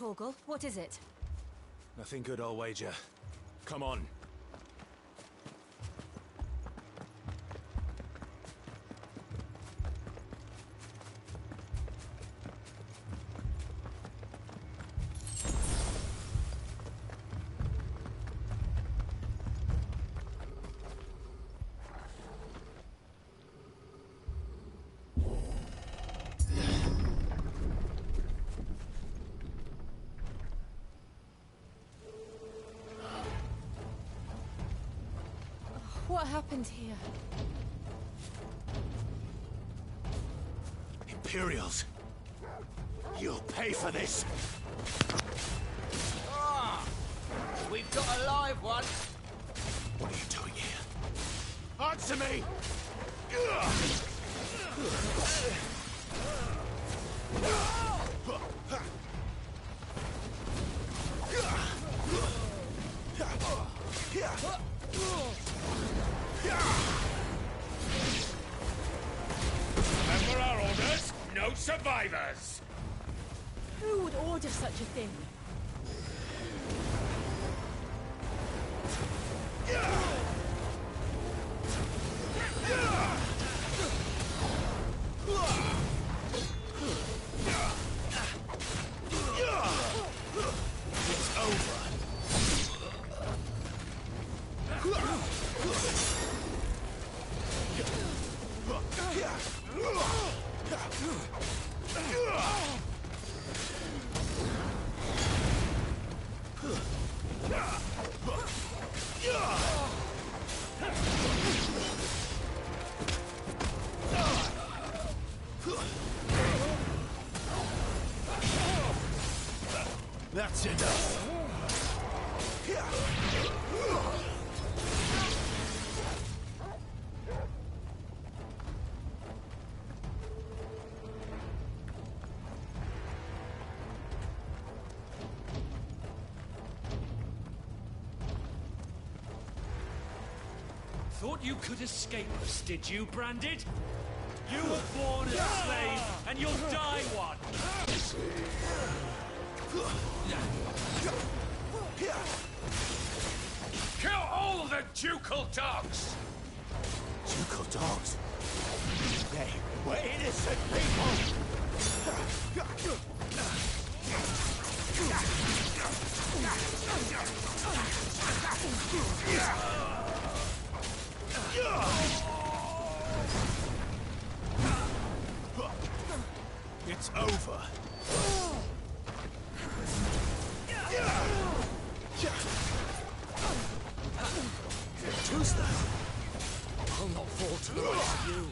Torgal. What is it? Nothing good, I'll wager. Come on. What happened here? Imperials! You'll pay for this! Ah! We've got a live one! What are you doing here? Answer me! Remember our orders? No survivors! Who would order such a thing? It's over! That's enough! Thought you could escape us, did you, Branded? You were born a slave, and you'll die one! Kill all the ducal dogs! Ducal dogs? They were innocent people! It's over. Who's that? I'll not fall to the likes of you.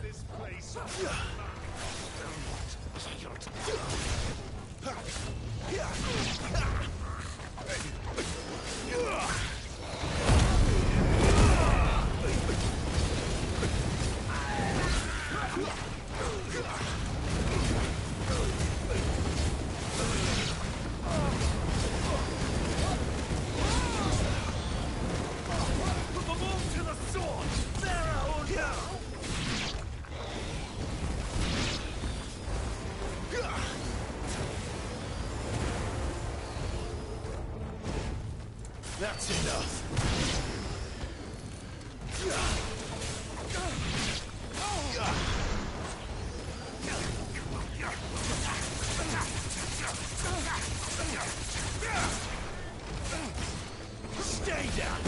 This place. That's enough. Stay down.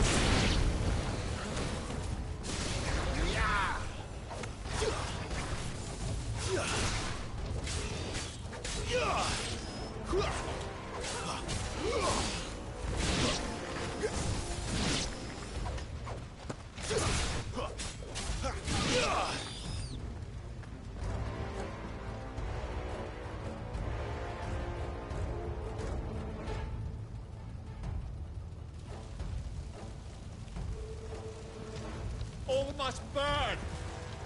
all must burn.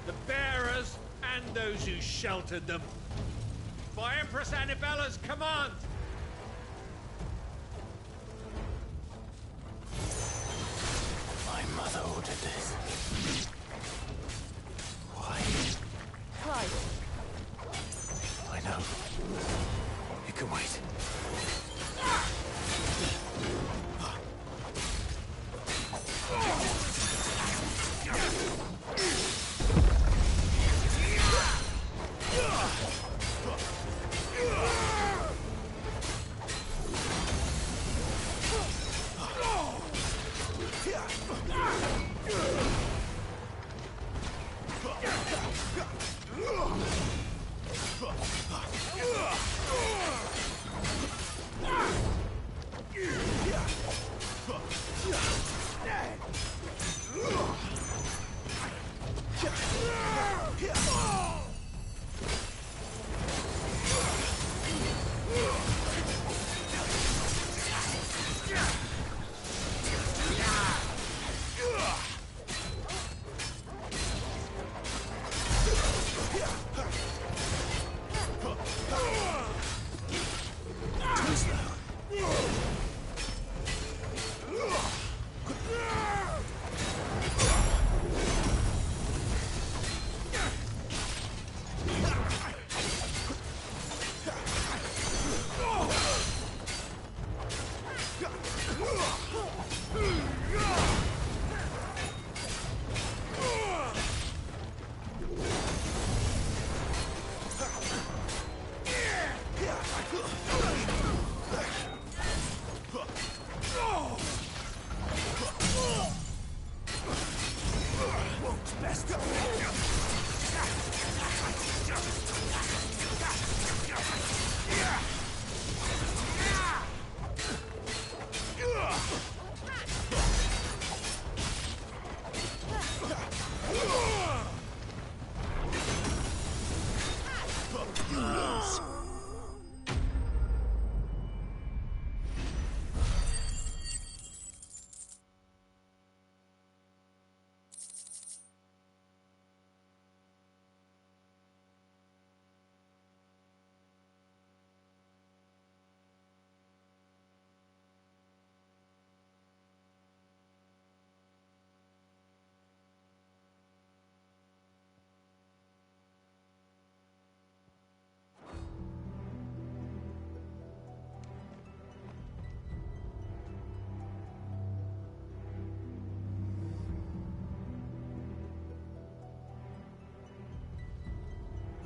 The bearers and those who sheltered them. By Empress Annabella's command. My mother ordered this. Why? Clive, I know. It can wait.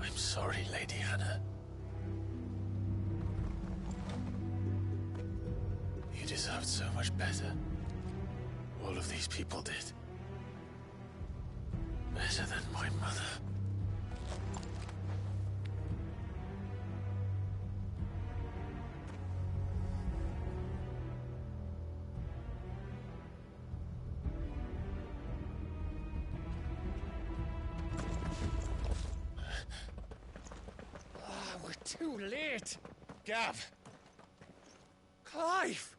I'm sorry, Lady Hannah. You deserved so much better. All of these people did. Better than my mother. We're too late. Gav. Clive.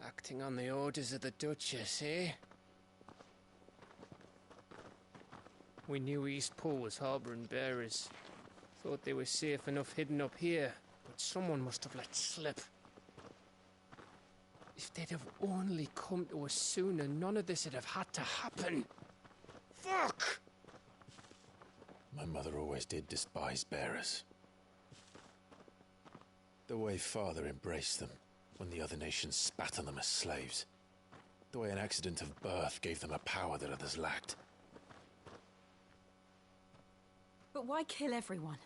Acting on the orders of the Duchess, eh? We knew Eastpool was harbouring bearers. Thought they were safe enough hidden up here, but someone must have let slip. If they'd have only come to us sooner, none of this would have had to happen. Fuck! My mother always did despise bearers. The way Father embraced them when the other nations spat on them as slaves. The way an accident of birth gave them a power that others lacked. but why kill everyone?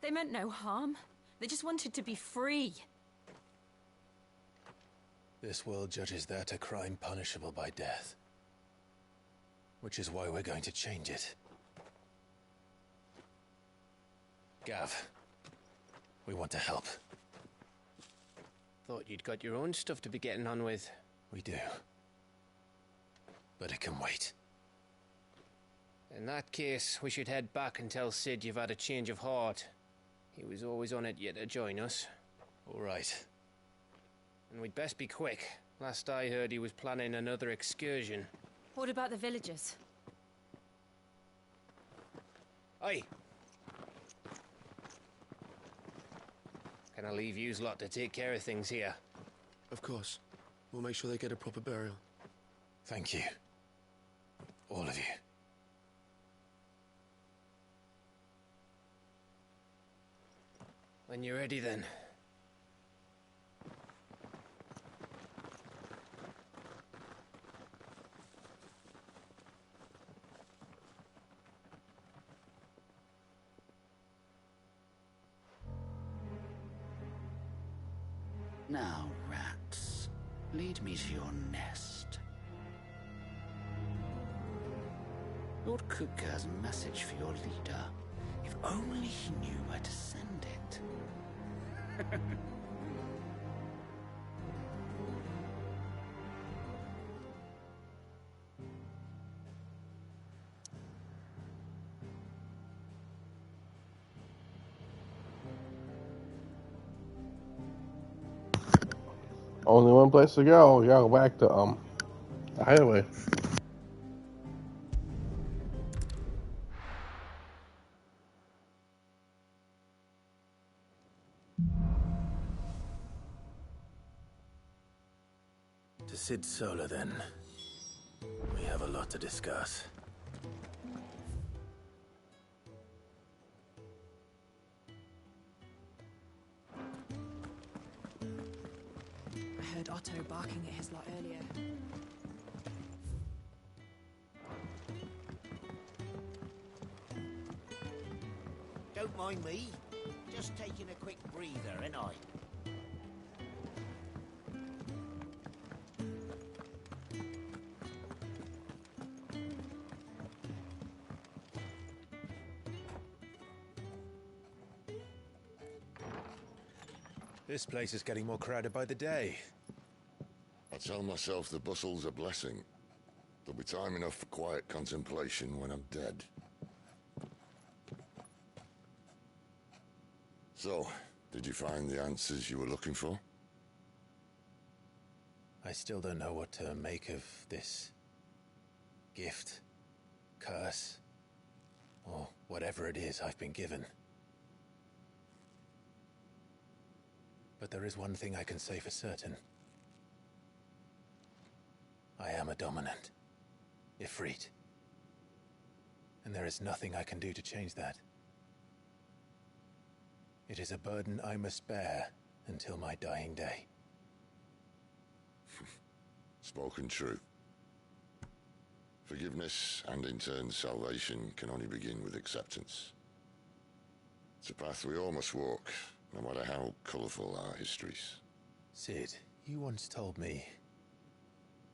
They meant no harm. They just wanted to be free. This world judges that a crime punishable by death. Which is why we're going to change it. Gav, we want to help. Thought you'd got your own stuff to be getting on with. We do. But it can wait. In that case, we should head back and tell Sid you've had a change of heart. He was always on it yet to join us. All right. And we'd best be quick. Last I heard, he was planning another excursion. What about the villagers? Aye. Can I leave yous lot to take care of things here? Of course. We'll make sure they get a proper burial. Thank you. All of you. When you're ready, then. Now, rats, lead me to your nest. Lord Cook has a message for your leader. If only he knew where to send it. Only one place to go. We gotta go back to the highway. To Sid Solar, then. We have a lot to discuss. I heard Otto barking at his lot earlier. Don't mind me. Just taking a quick breather, ain't I? This place is getting more crowded by the day. I tell myself the bustle's a blessing. There'll be time enough for quiet contemplation when I'm dead. So, did you find the answers you were looking for? I still don't know what to make of this gift, curse, or whatever it is I've been given. But there is one thing I can say for certain. I am a dominant, Ifrit. And there is nothing I can do to change that. It is a burden I must bear until my dying day. Spoken true. Forgiveness and in turn salvation can only begin with acceptance. It's a path we all must walk, no matter how colourful our histories. Sid, you once told me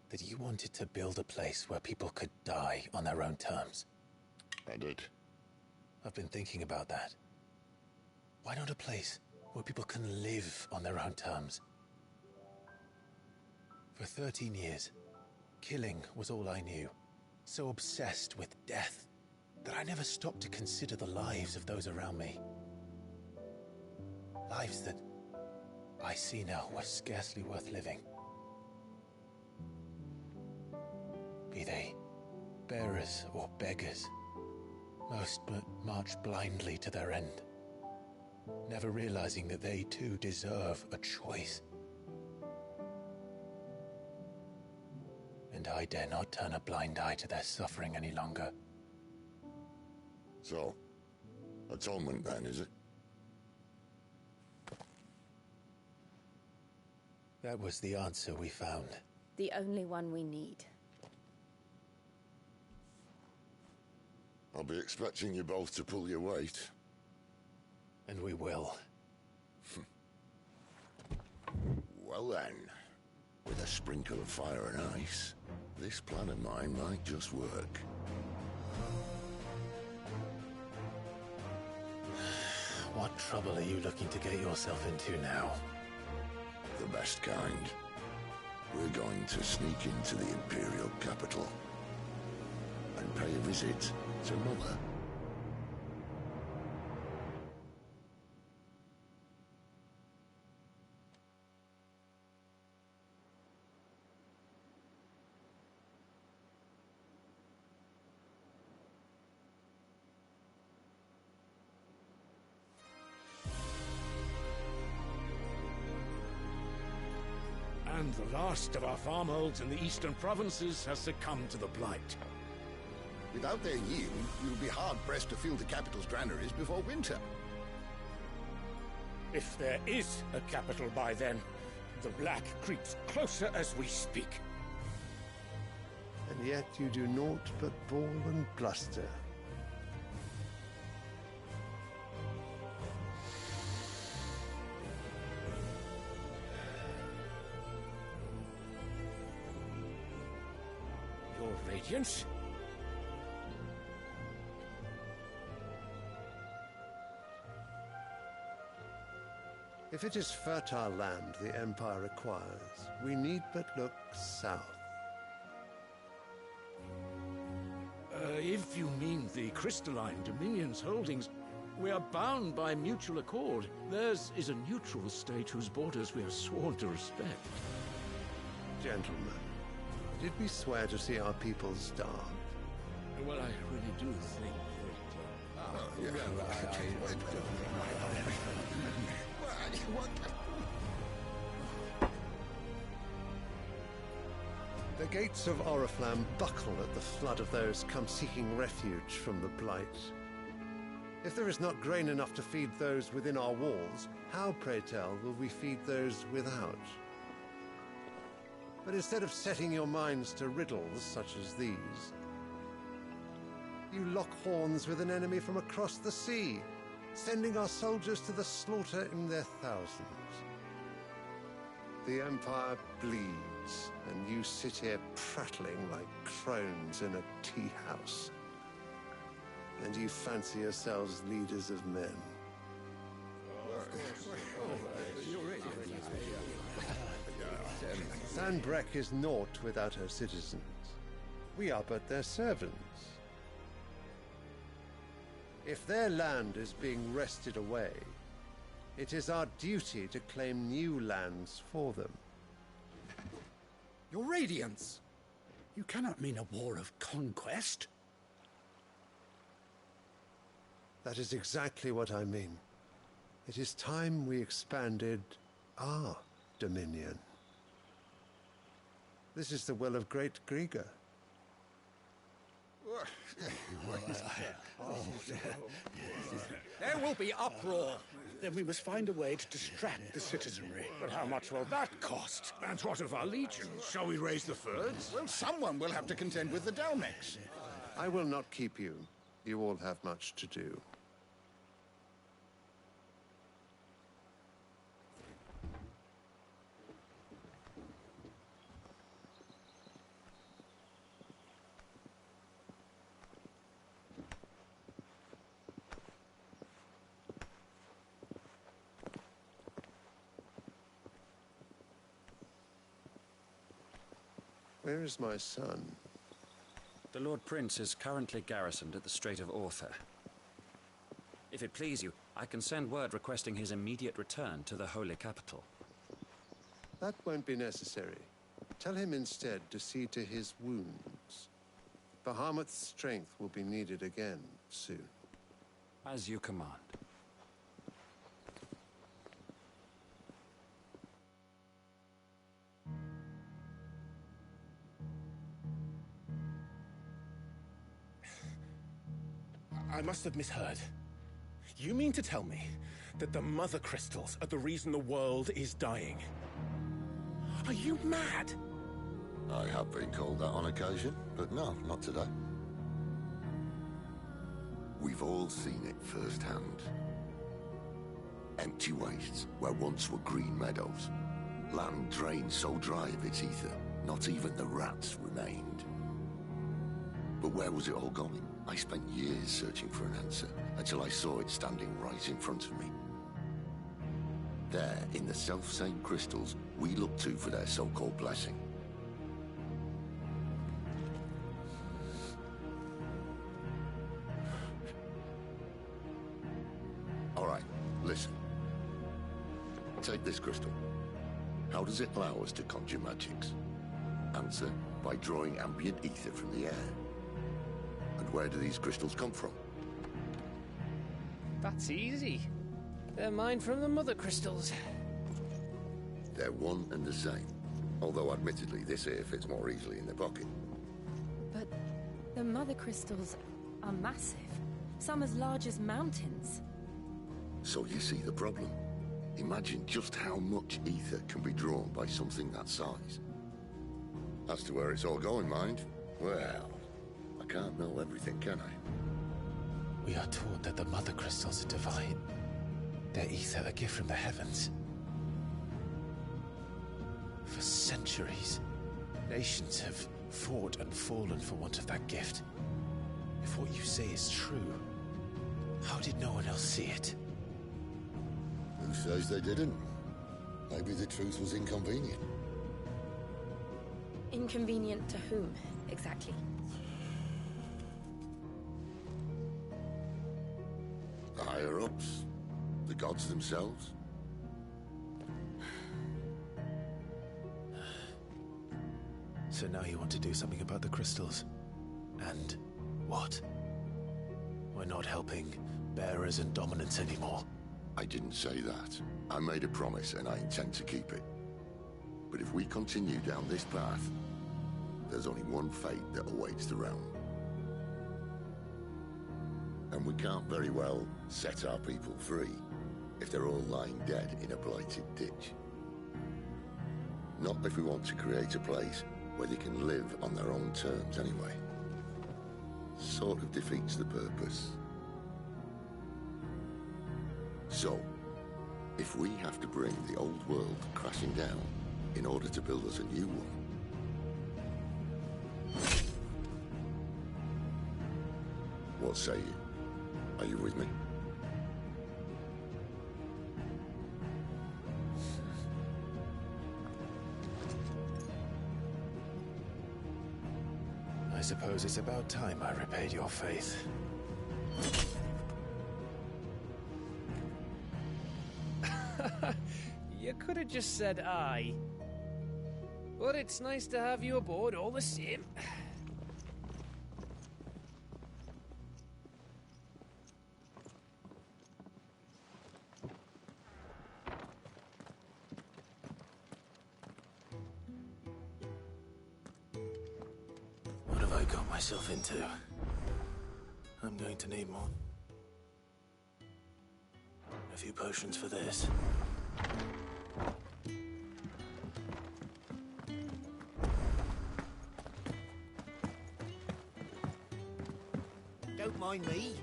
that you wanted to build a place where people could die on their own terms. I did. I've been thinking about that. Why not a place where people can live on their own terms? For 13 years, killing was all I knew. So obsessed with death that I never stopped to consider the lives of those around me. Lives that I see now were scarcely worth living. Be they bearers or beggars, most but march blindly to their end, never realizing that they too deserve a choice. And I dare not turn a blind eye to their suffering any longer. So, atonement then, is it? That was the answer we found. The only one we need. I'll be expecting you both to pull your weight. And we will. Well then, with a sprinkle of fire and ice, this plan of mine might just work. What trouble are you looking to get yourself into now? The best kind. We're going to sneak into the Imperial capital and pay a visit to Mother. And the last of our farmholds in the eastern provinces has succumbed to the blight. Without their yield, we'll be hard-pressed to fill the capital's granaries before winter. If there is a capital by then, the black creeps closer as we speak. And yet you do naught but bawl and bluster. Your Radiance? If it is fertile land the Empire requires, we need but look south. If you mean the crystalline Dominion's holdings, we are bound by mutual accord. Theirs is a neutral state whose borders we are sworn to respect. Gentlemen, did we swear to see our people starve? Well, I really do think The gates of Oriflamme buckle at the flood of those come seeking refuge from the blight. If there is not grain enough to feed those within our walls, how, pray tell, will we feed those without? But instead of setting your minds to riddles such as these, you lock horns with an enemy from across the sea, sending our soldiers to the slaughter in their thousands. The Empire bleeds, and you sit here prattling like crones in a tea house. And you fancy yourselves leaders of men. Sanbreque is naught without her citizens. We are but their servants. If their land is being wrested away, it is our duty to claim new lands for them. Your Radiance! You cannot mean a war of conquest. That is exactly what I mean. It is time we expanded our dominion. This is the will of great Grieger. There will be uproar. Then we must find a way to distract the citizenry. But how much will that cost? And what of our legions? Shall we raise the Fyrds? Well, someone will have to contend with the Dalmex. I will not keep you. You all have much to do. Where is my son? The Lord Prince is currently garrisoned at the Strait of Author. If it please you, I can send word requesting his immediate return to the Holy Capital. That won't be necessary. Tell him instead to see to his wounds. Bahamut's strength will be needed again soon. As you command. I must have misheard. You mean to tell me that the Mother Crystals are the reason the world is dying? Are you mad? I have been called that on occasion, but no, not today. We've all seen it firsthand. Empty wastes where once were green meadows. Land drained so dry of its ether, not even the rats remained. But where was it all going? I spent years searching for an answer, until I saw it standing right in front of me. There, in the self-same crystals, we look to for their so-called blessing. Listen. Take this crystal. How does it allow us to conjure magics? Answer, by drawing ambient ether from the air. And where do these crystals come from? That's easy. They're mine from the mother crystals. They're one and the same. Although admittedly this here fits more easily in the pocket. But the mother crystals are massive. Some as large as mountains. So you see the problem. Imagine just how much ether can be drawn by something that size. As to where it's all going, mind, well, I can't know everything, can I? We are taught that the mother crystals are divine. Their ether a gift from the heavens. For centuries, nations have fought and fallen for want of that gift. If what you say is true, how did no one else see it? Who says they didn't? Maybe the truth was inconvenient. Inconvenient to whom, exactly? The higher-ups? The gods themselves? So now you want to do something about the crystals. And what? We're not helping bearers and dominants anymore. I didn't say that. I made a promise and I intend to keep it. But if we continue down this path, there's only one fate that awaits the realm. And we can't very well set our people free if they're all lying dead in a blighted ditch. Not if we want to create a place where they can live on their own terms anyway. Sort of defeats the purpose. So, if we have to bring the old world crashing down in order to build us a new one, what say you? Are you with me? I suppose it's about time I repaid your faith. You could have just said aye. But it's nice to have you aboard all the same. What have I got myself into? I'm going to need more. A few potions for this. Don't mind me.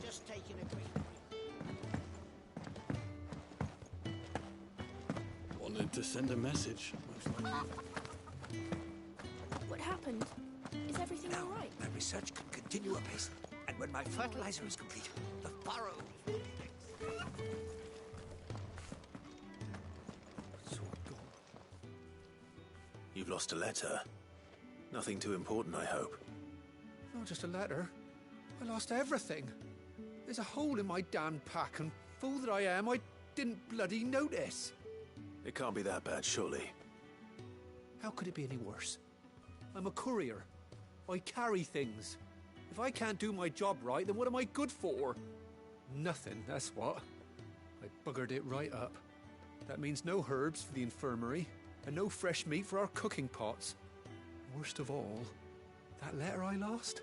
Just taking a quick... Wanted to send a message. What happened? Is everything all right? My research can continue apace. And when my fertilizer is complete, the furrows will be next. You've lost a letter. Nothing too important, I hope. Not just a letter. I lost everything. There's a hole in my damn pack, and fool that I am, I didn't bloody notice. It can't be that bad, surely. How could it be any worse? I'm a courier. I carry things. If I can't do my job right, then what am I good for? Nothing, that's what. I buggered it right up. That means no herbs for the infirmary, and no fresh meat for our cooking pots. Worst of all, that letter I lost?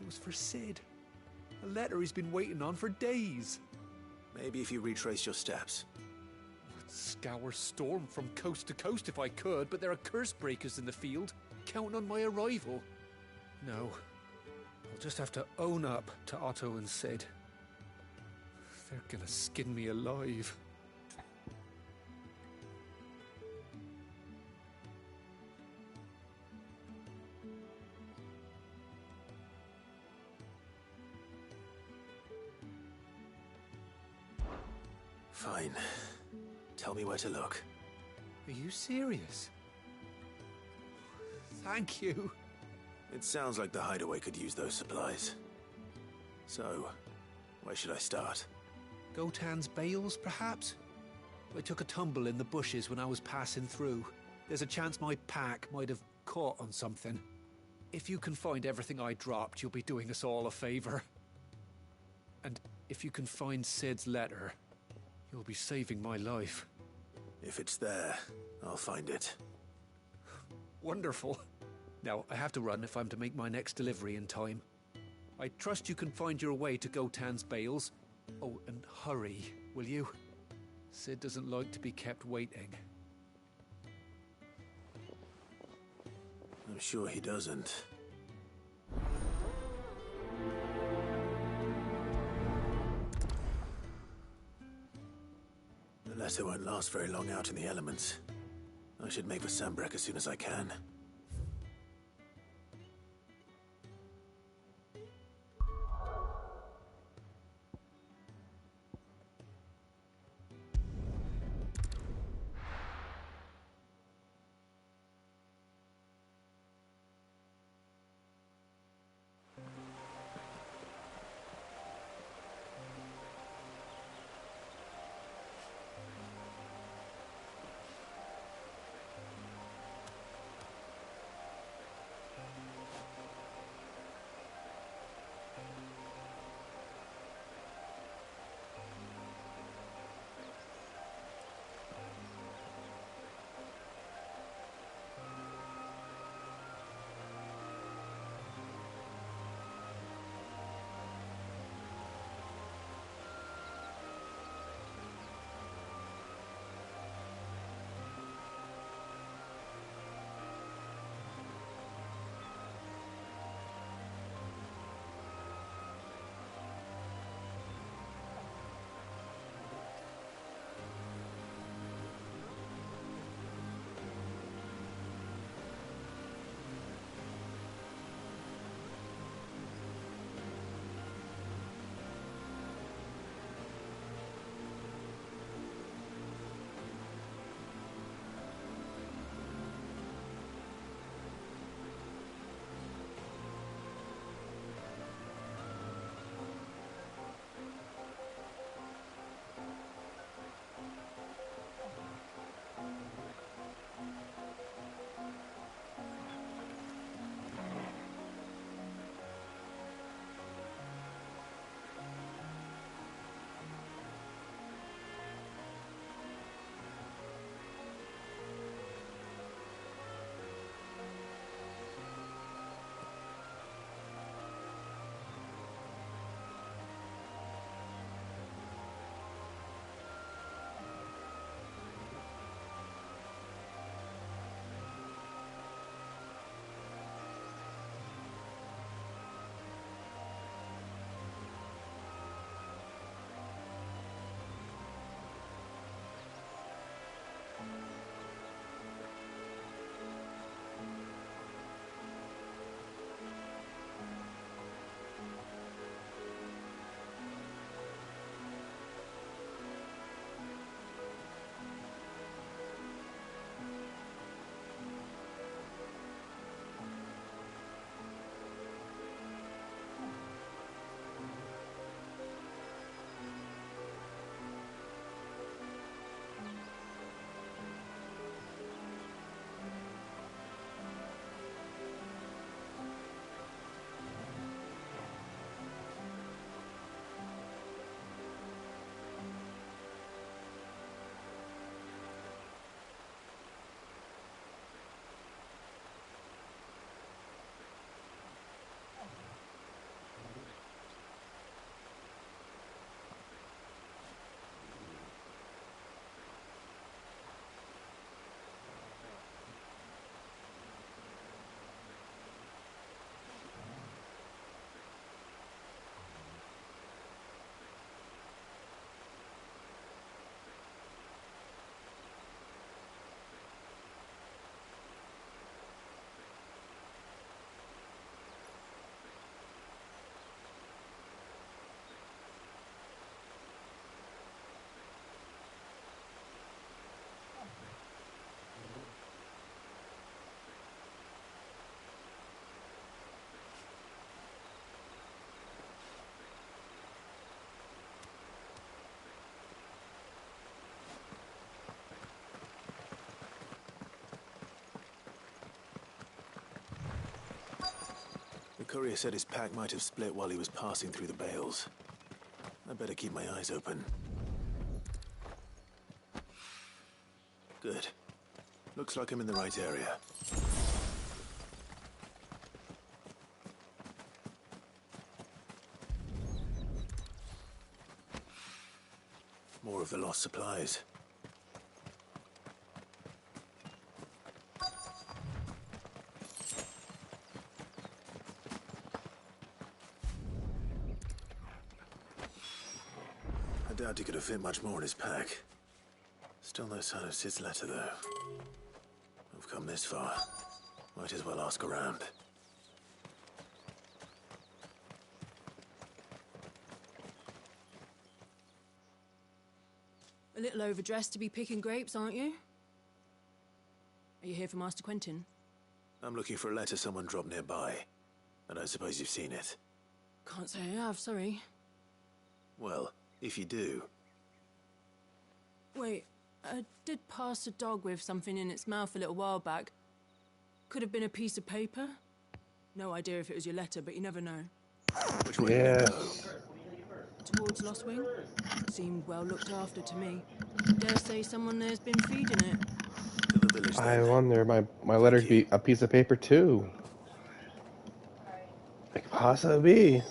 It was for Sid. A letter he's been waiting on for days. Maybe if you retrace your steps. I'd scour Storm from coast to coast if I could, but there are curse breakers in the field, counting on my arrival. No, I'll just have to own up to Otto and Sid. They're gonna skin me alive. Fine. Tell me where to look. Are you serious? Thank you. It sounds like the hideaway could use those supplies. So, where should I start? Gotan's bales, perhaps? I took a tumble in the bushes when I was passing through. There's a chance my pack might have caught on something. If you can find everything I dropped, you'll be doing us all a favor. And if you can find Sid's letter, you'll be saving my life. If it's there, I'll find it. Wonderful. Now, I have to run if I'm to make my next delivery in time. I trust you can find your way to Gotan's bales. Oh, and hurry, will you? Sid doesn't like to be kept waiting. I'm sure he doesn't. The letter won't last very long out in the elements. I should make for Sambrek as soon as I can. courier said his pack might have split while he was passing through the bales. I better keep my eyes open. Good. Looks like I'm in the right area. More of the lost supplies. I doubt he could have fit much more in his pack. Still no sign of Sid's letter, though. I've come this far. Might as well ask around. A little overdressed to be picking grapes, aren't you? Are you here for Master Quentin? I'm looking for a letter someone dropped nearby. I don't suppose you've seen it. Can't say I have, sorry. Well, if you do... Wait, I did pass a dog with something in its mouth a little while back. Could have been a piece of paper. No idea if it was your letter, but you never know. Which way Yeah. do you go? Towards Lost Wing? Seemed well looked after to me. Dare say someone there's been feeding it. To the village, I then. wonder, my letter could be a piece of paper too. It could possibly be.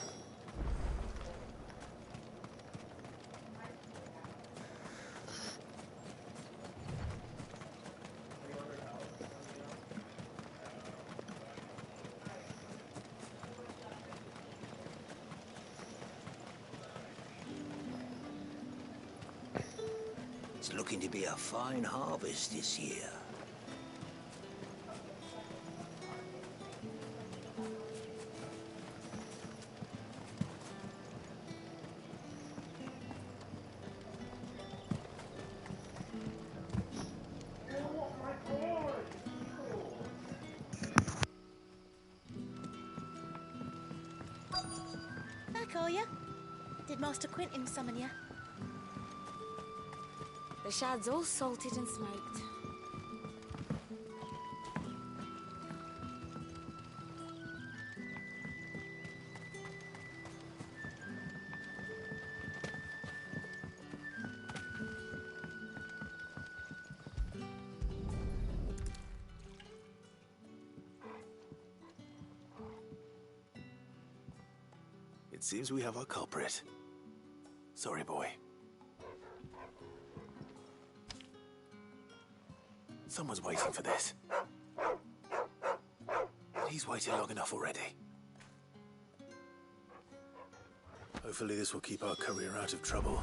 It's looking to be a fine harvest this year. Back, are you? Did Master Quentin summon you? The shad's all salted and smoked. It seems we have our culprit. Sorry, boy. Someone's waiting for this. He's waited long enough already. Hopefully this will keep our courier out of trouble.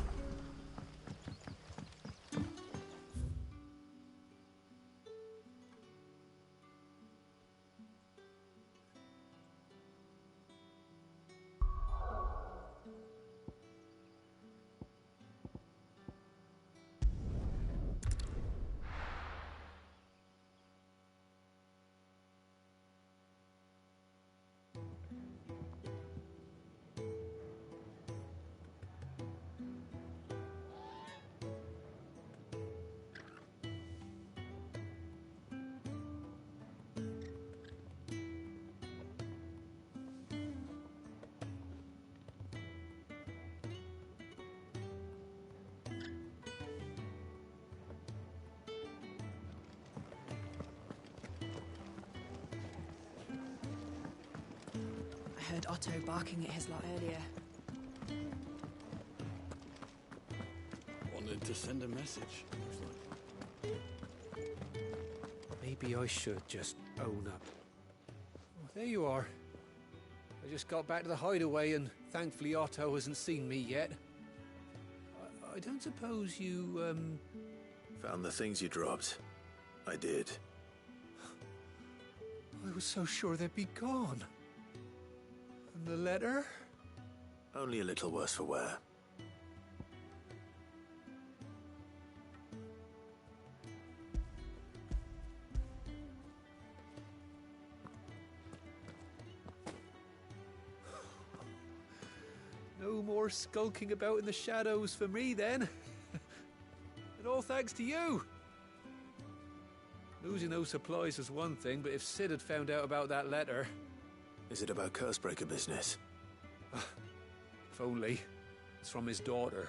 I heard Otto barking at his lot earlier. Wanted to send a message. Maybe I should just own up. Oh, there you are. I just got back to the hideaway and thankfully Otto hasn't seen me yet. I don't suppose you, Found the things you dropped. I did. I was so sure they'd be gone. And the letter? Only a little worse for wear. No more skulking about in the shadows for me then. And all thanks to you. Losing those supplies was one thing, but if Sid had found out about that letter... Is it about Cursebreaker business? If only. It's from his daughter.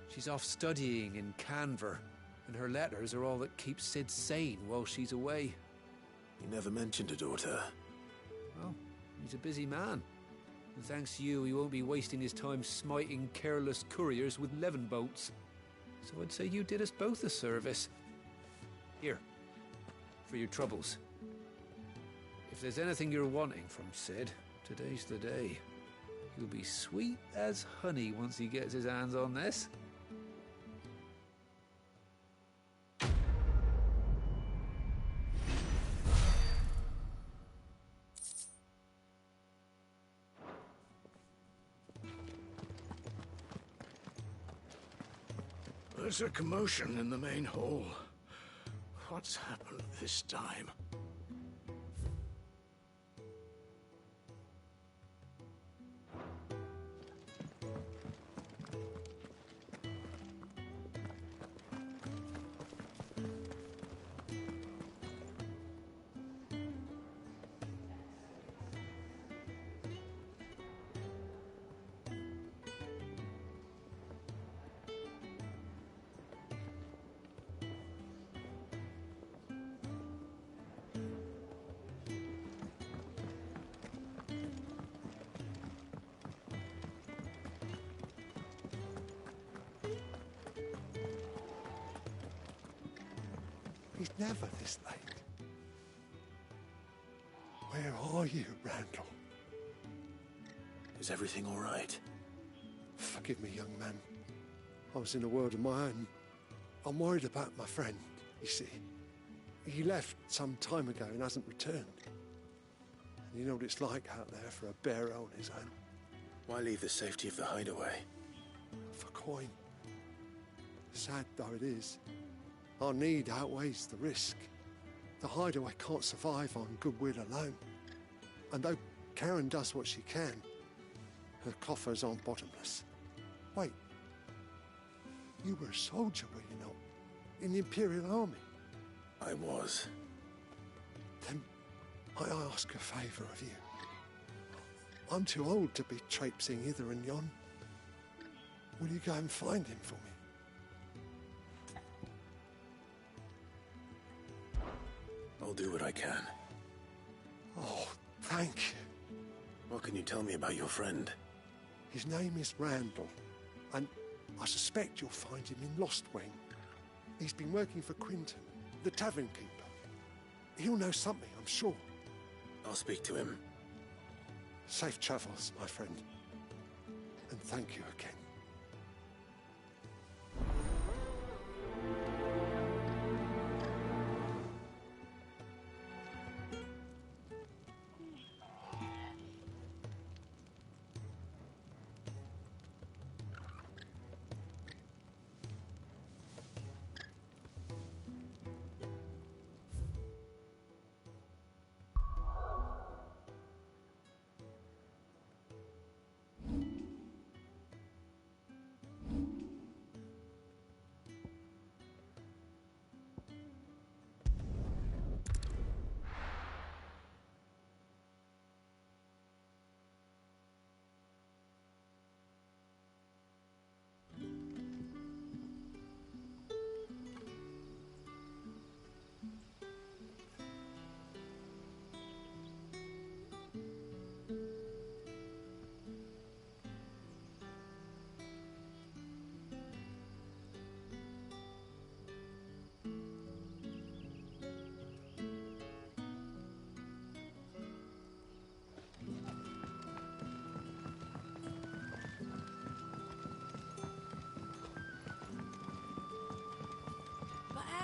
She's off studying in Canver, and her letters are all that keeps Sid sane while she's away. He never mentioned a daughter. Well, he's a busy man. And thanks to you, he won't be wasting his time smiting careless couriers with levin boats. So I'd say you did us both a service. Here, for your troubles. If there's anything you're wanting from Sid, today's the day. He'll be sweet as honey once he gets his hands on this. There's a commotion in the main hall. What's happened this time? He's never this late. Where are you, Randall? Is everything all right? Forgive me, young man. I was in a world of my own. I'm worried about my friend, you see. He left some time ago and hasn't returned. And you know what it's like out there for a bearer on his own. Why leave the safety of the hideaway? For coin. Sad though it is, our need outweighs the risk. The hideaway can't survive on goodwill alone. And though Karen does what she can, her coffers aren't bottomless. Wait, you were a soldier, were you not? In the Imperial Army? I was. Then I ask a favour of you. I'm too old to be traipsing hither and yon. Will you go and find him for me? I'll do what I can. Oh, thank you. What can you tell me about your friend? His name is Randall, and I suspect you'll find him in Lost Wing. He's been working for Quinton, the tavern keeper. He'll know something, I'm sure. I'll speak to him. Safe travels, my friend. And thank you again.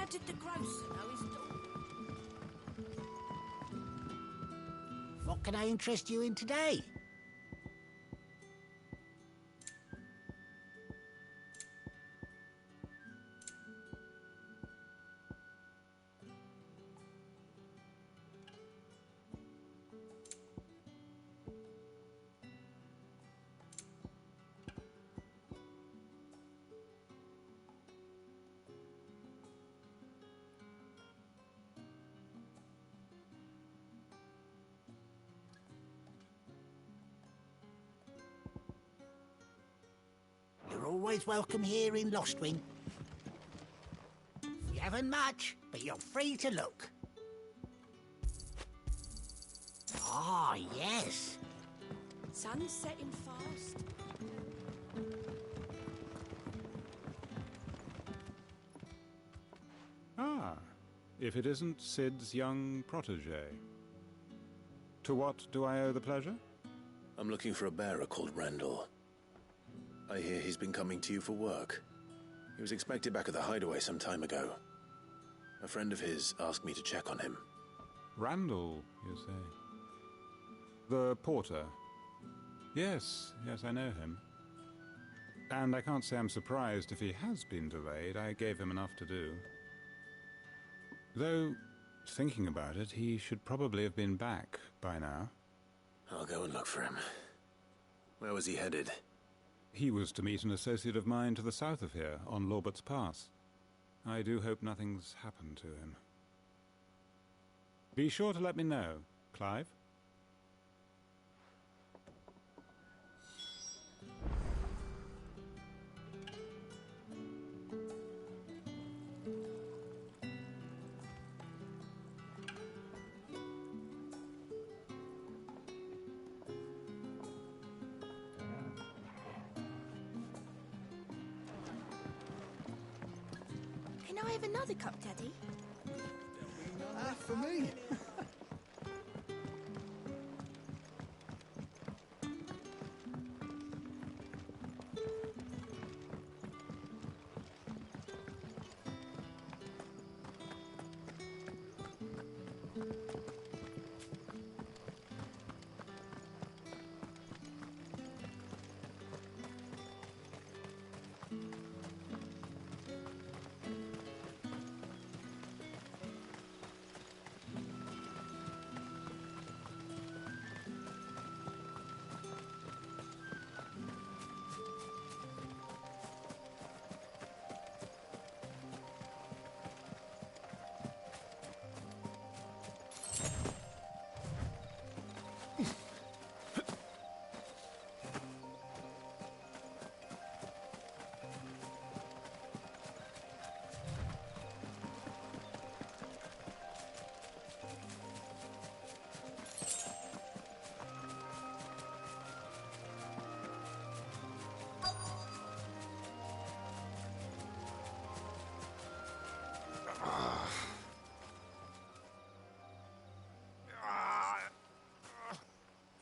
How did the grocer know his daughter? What can I interest you in today? always welcome here in Lostwing. We haven't much, but you're free to look. Ah, yes. Sun's setting fast. Ah, if it isn't Sid's young protege. To what do I owe the pleasure? I'm looking for a bearer called Randall. I hear he's been coming to you for work. He was expected back at the hideaway some time ago. A friend of his asked me to check on him. Randall, you say? The porter? Yes, I know him. And I can't say I'm surprised if he has been delayed. I gave him enough to do. Though, thinking about it, he should probably have been back by now. I'll go and look for him. Where was he headed? He was to meet an associate of mine to the south of here, on Lorbert's Pass. I do hope nothing's happened to him. Be sure to let me know, Clive. Can I have another cup, Daddy? For me.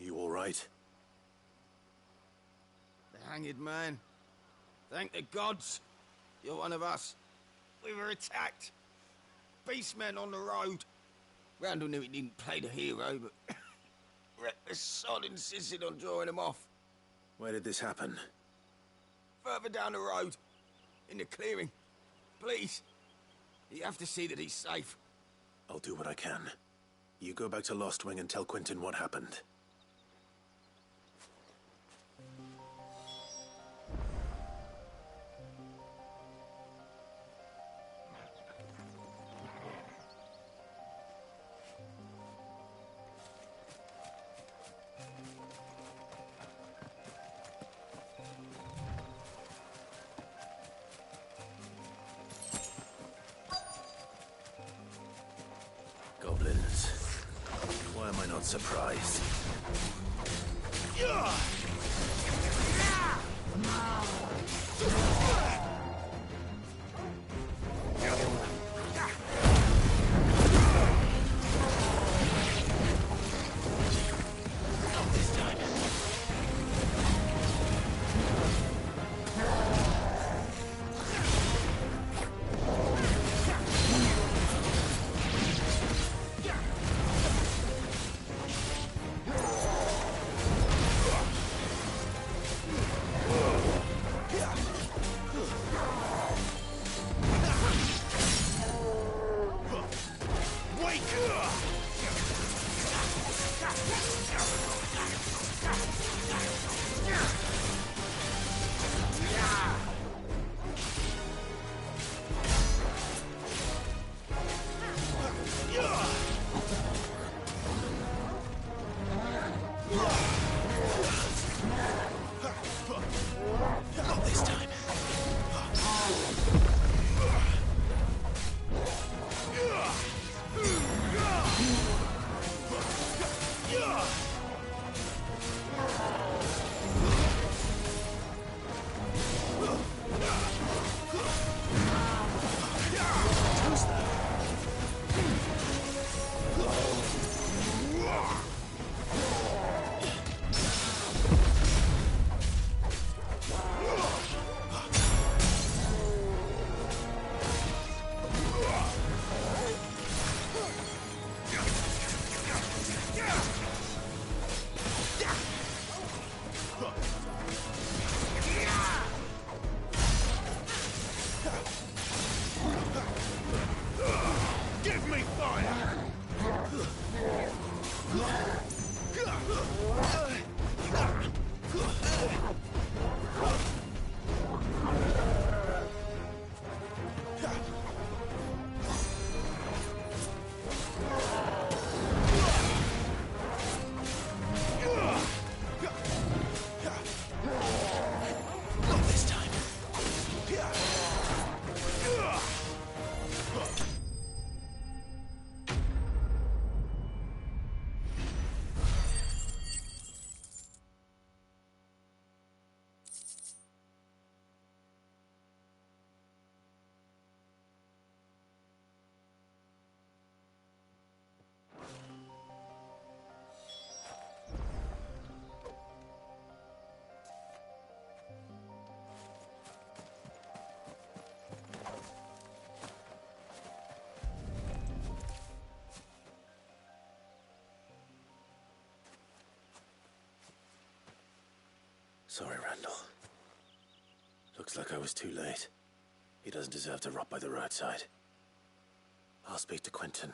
You all right? The hanged man. Thank the gods. You're one of us. We were attacked. Beastmen on the road. Randall knew he didn't play the hero, but reckless sod insisted on drawing him off. Where did this happen? Further down the road. In the clearing. Please. You have to see that he's safe. I'll do what I can. You go back to Lostwing and tell Quentin what happened. Goblins. Why am I not surprised? Sorry, Randall. Looks like I was too late. He doesn't deserve to rot by the roadside. I'll speak to Quentin.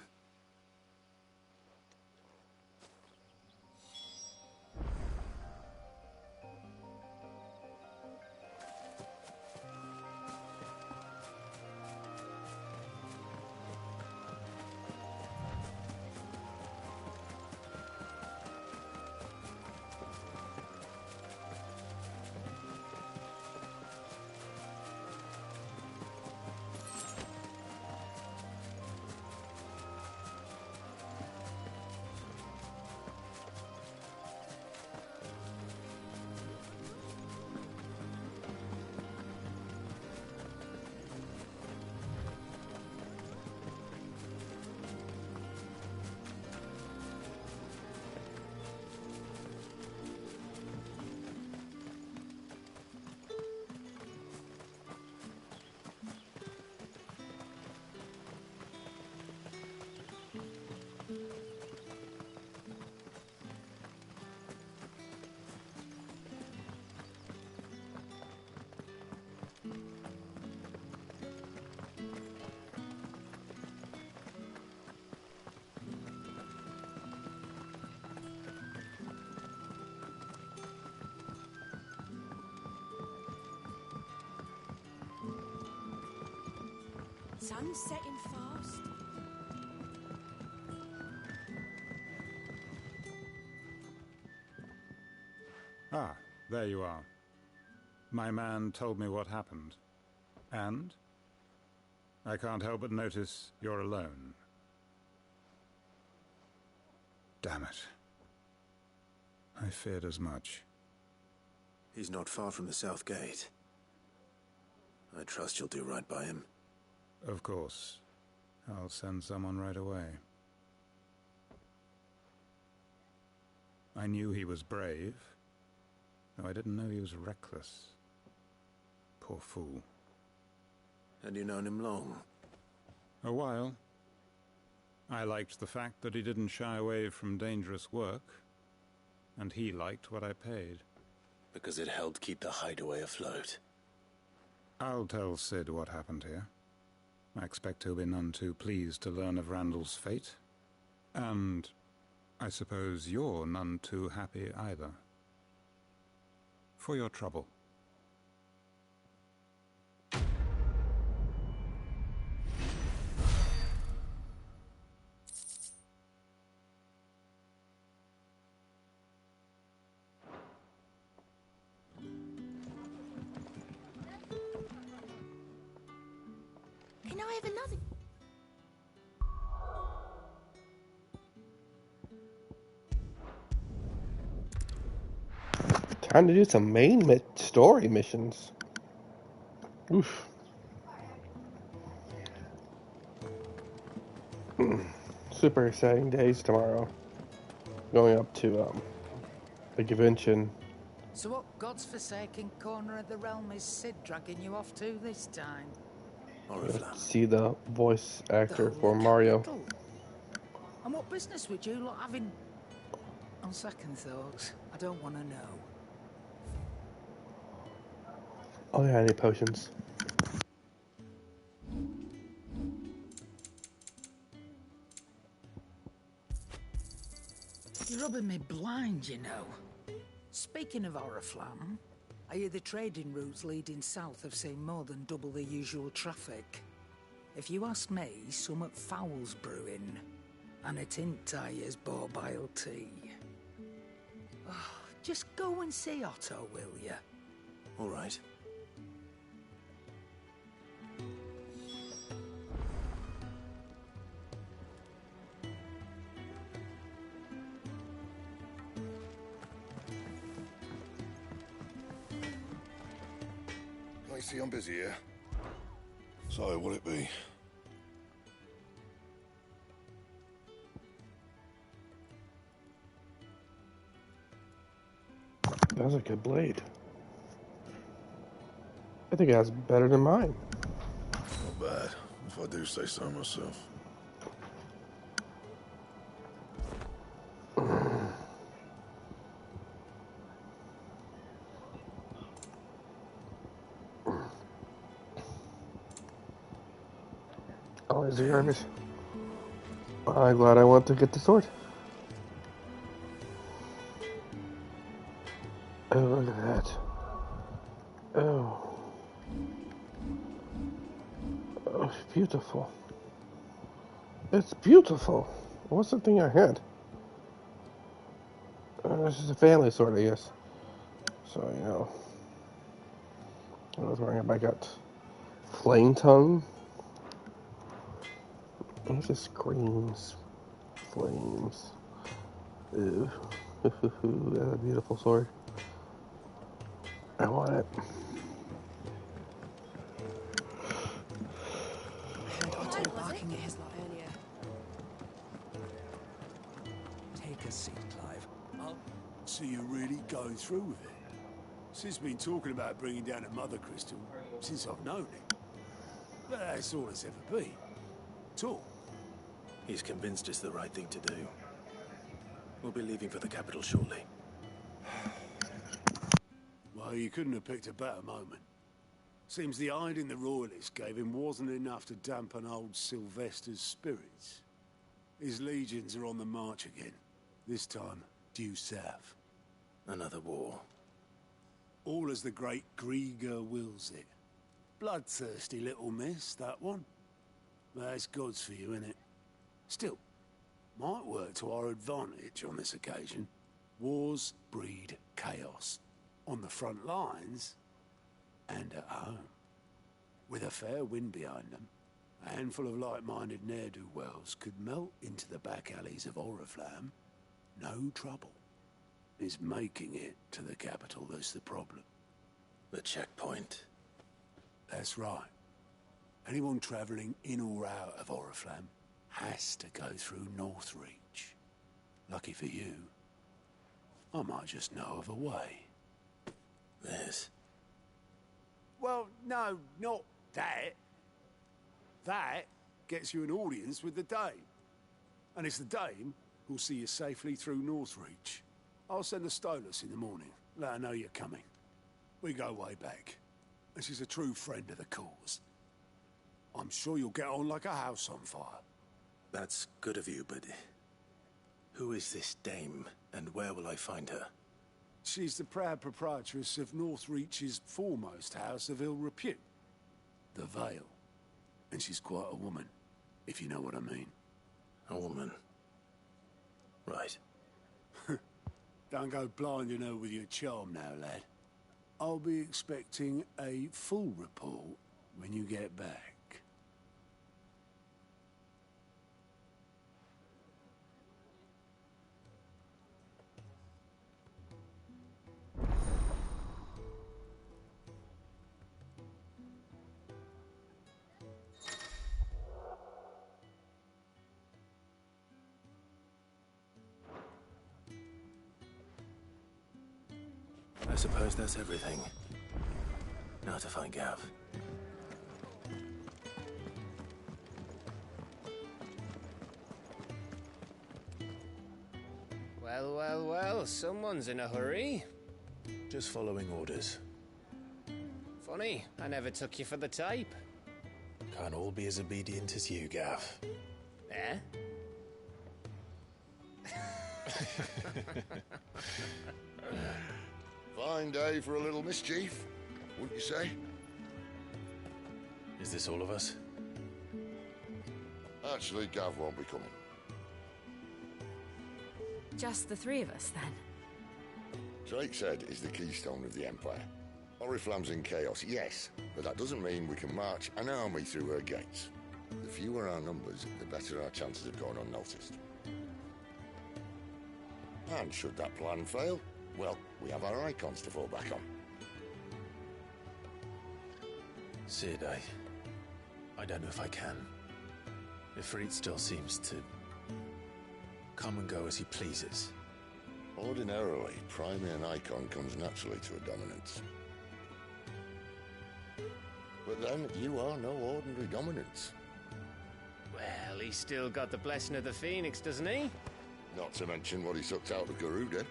Sun's setting fast. Ah, there you are. My man told me what happened. And? I can't help but notice you're alone. Damn it. I feared as much. He's not far from the South Gate. I trust you'll do right by him. Of course. I'll send someone right away. I knew he was brave, though I didn't know he was reckless. Poor fool. Had you known him long? A while. I liked the fact that he didn't shy away from dangerous work, and he liked what I paid. Because it helped keep the hideaway afloat. I'll tell Sid what happened here. I expect he'll be none too pleased to learn of Randall's fate. And I suppose you're none too happy either. For your trouble. Can I have another? Time to do some main story missions. Oof. Super exciting days tomorrow. Going up to the convention. So what god's forsaken corner of the realm is Sid dragging you off to this time? See the voice actor for Mario. Capital. And what business would you lot having? On second thoughts, I don't want to know. Oh yeah, I need potions. You're rubbing me blind, you know. Speaking of Oriflamme, I hear the trading routes leading south have seen more than double the usual traffic. If you ask me, summat foul's brewing, and it ain't Tyre's borbile tea. Oh, just go and see Otto, will ya? All right. I see I'm busy here. So, what'll it be? That's a good blade. I think that's better than mine. Not bad, if I do say so myself. Always the garbage. I'm glad I want to get the sword. Oh, look at that. Oh. Oh, it's beautiful. It's beautiful. What's the thing I had? This is a family sword, I guess. So, you know. I was wearing it. I got flame tongue. It just screams flames. Ew. That's a beautiful sword. I want it. I heard Otto barking at his lot earlier. Take a seat, Clive. So you're really going through with it? Sis been talking about bringing down a mother crystal since I've known it. But that's all it's ever been. Talk. He's convinced it's the right thing to do. We'll be leaving for the capital shortly. Well, you couldn't have picked a better moment. Seems the hiding the royalists gave him wasn't enough to dampen old Sylvester's spirits. His legions are on the march again. This time, due south. Another war. All as the great Grieger wills it. Bloodthirsty little miss, that one. That's God's for you, innit? Still, might work to our advantage on this occasion. Wars breed chaos. On the front lines, and at home. With a fair wind behind them, a handful of like-minded ne'er-do-wells could melt into the back alleys of Oriflamme. No trouble. It's making it to the capital that's the problem. The checkpoint. That's right. Anyone travelling in or out of Oriflamme has to go through Northreach. Lucky for you, I might just know of a way. This? Well, no, not that. That gets you an audience with the Dame. And it's the Dame who'll see you safely through Northreach. I'll send the Stolas in the morning. Let her know you're coming. We go way back. And she's a true friend of the cause. I'm sure you'll get on like a house on fire. That's good of you, but who is this Dame, and where will I find her? She's the proud proprietress of Northreach's foremost house of ill repute, the Vale. And she's quite a woman, if you know what I mean. A woman? Right. Don't go blinding her with your charm now, lad. I'll be expecting a full report when you get back. I suppose that's everything. Now to find Gav. Well, well, well, someone's in a hurry. Just following orders. Funny, I never took you for the type. Can't all be as obedient as you, Gav. Eh? Fine day for a little mischief, wouldn't you say? Is this all of us? Actually, Gav won't be coming. Just the three of us, then? Drake said is the keystone of the Empire. Oriflamme's in chaos, yes, but that doesn't mean we can march an army through her gates. The fewer our numbers, the better our chances of going unnoticed. And should that plan fail, well, we have our icons to fall back on. Sid, I don't know if I can. Ifrit still seems to come and go as he pleases. Ordinarily, priming an icon comes naturally to a dominance. But then, you are no ordinary dominance. Well, he's still got the blessing of the Phoenix, doesn't he? Not to mention what he sucked out of Garuda.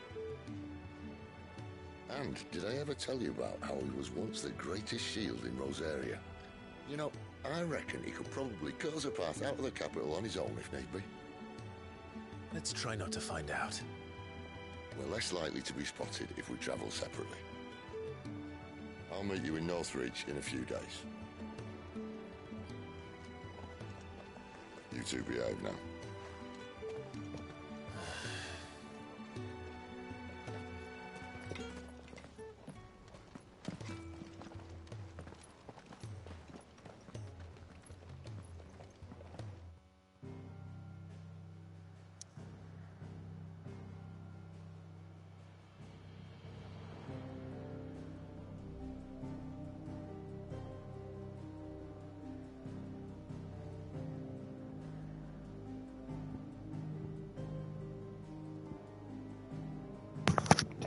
And did I ever tell you about how he was once the greatest shield in Rosaria? You know, I reckon he could probably cut us a path out of the capital on his own if need be. Let's try not to find out. We're less likely to be spotted if we travel separately. I'll meet you in Northreach in a few days. You two behave now.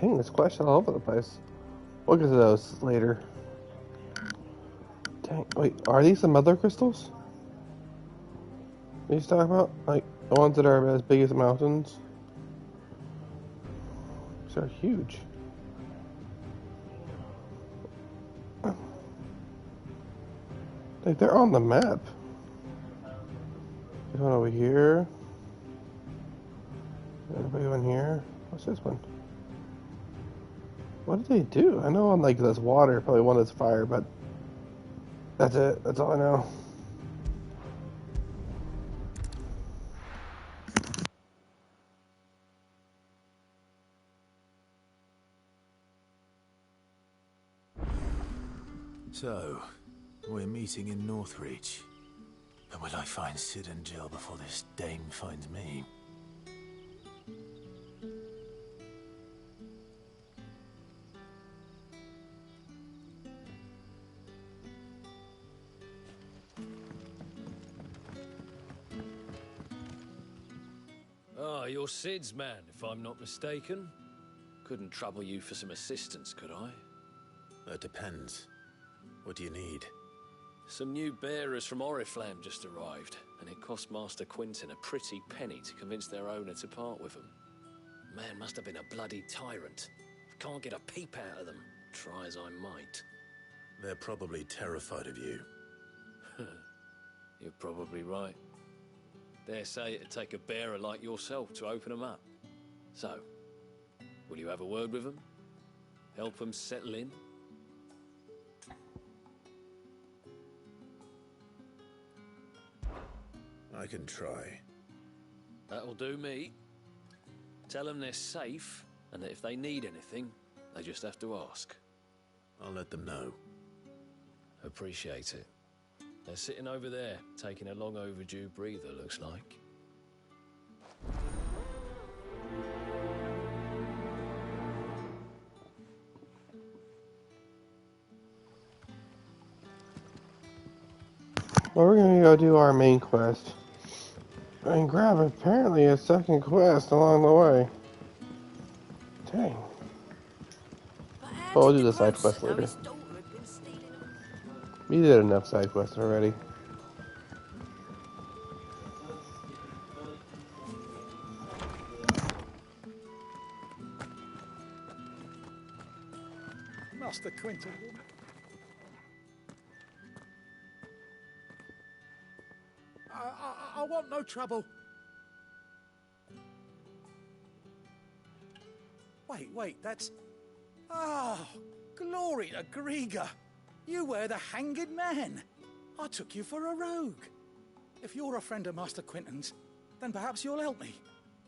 Dang, this quest all over the place. We'll get to those later. Dang, wait, are these the mother crystals? These talking about? Like, the ones that are as big as mountains? These are huge. Like, they're on the map. There's one over here. Anybody one here? What's this one? What do they do? I know on like this water, probably one is fire, but that's it. That's all I know. So, we're meeting in Northreach. But will I find Sid and Jill before this dame finds me? Ah, you're Sid's man, if I'm not mistaken. Couldn't trouble you for some assistance, could I? That depends. What do you need? Some new bearers from Oriflamme just arrived, and it cost Master Quinton a pretty penny to convince their owner to part with them. Man must have been a bloody tyrant. Can't get a peep out of them, try as I might. They're probably terrified of you. You're probably right. Dare say it'd take a bearer like yourself to open them up. So, will you have a word with them? Help them settle in? I can try. That'll do me. Tell them they're safe, and that if they need anything, they just have to ask. I'll let them know. Appreciate it. They're sitting over there, taking a long overdue breather, looks like. Well, we're gonna go do our main quest. And grab apparently a second quest along the way. Dang. But we'll do the side quest later. We did enough side quests already. Master Quinton. I want no trouble. Wait, that's... Oh, glory to Grieger. You were the hanged man. I took you for a rogue. If you're a friend of Master Quinton's, then perhaps you'll help me.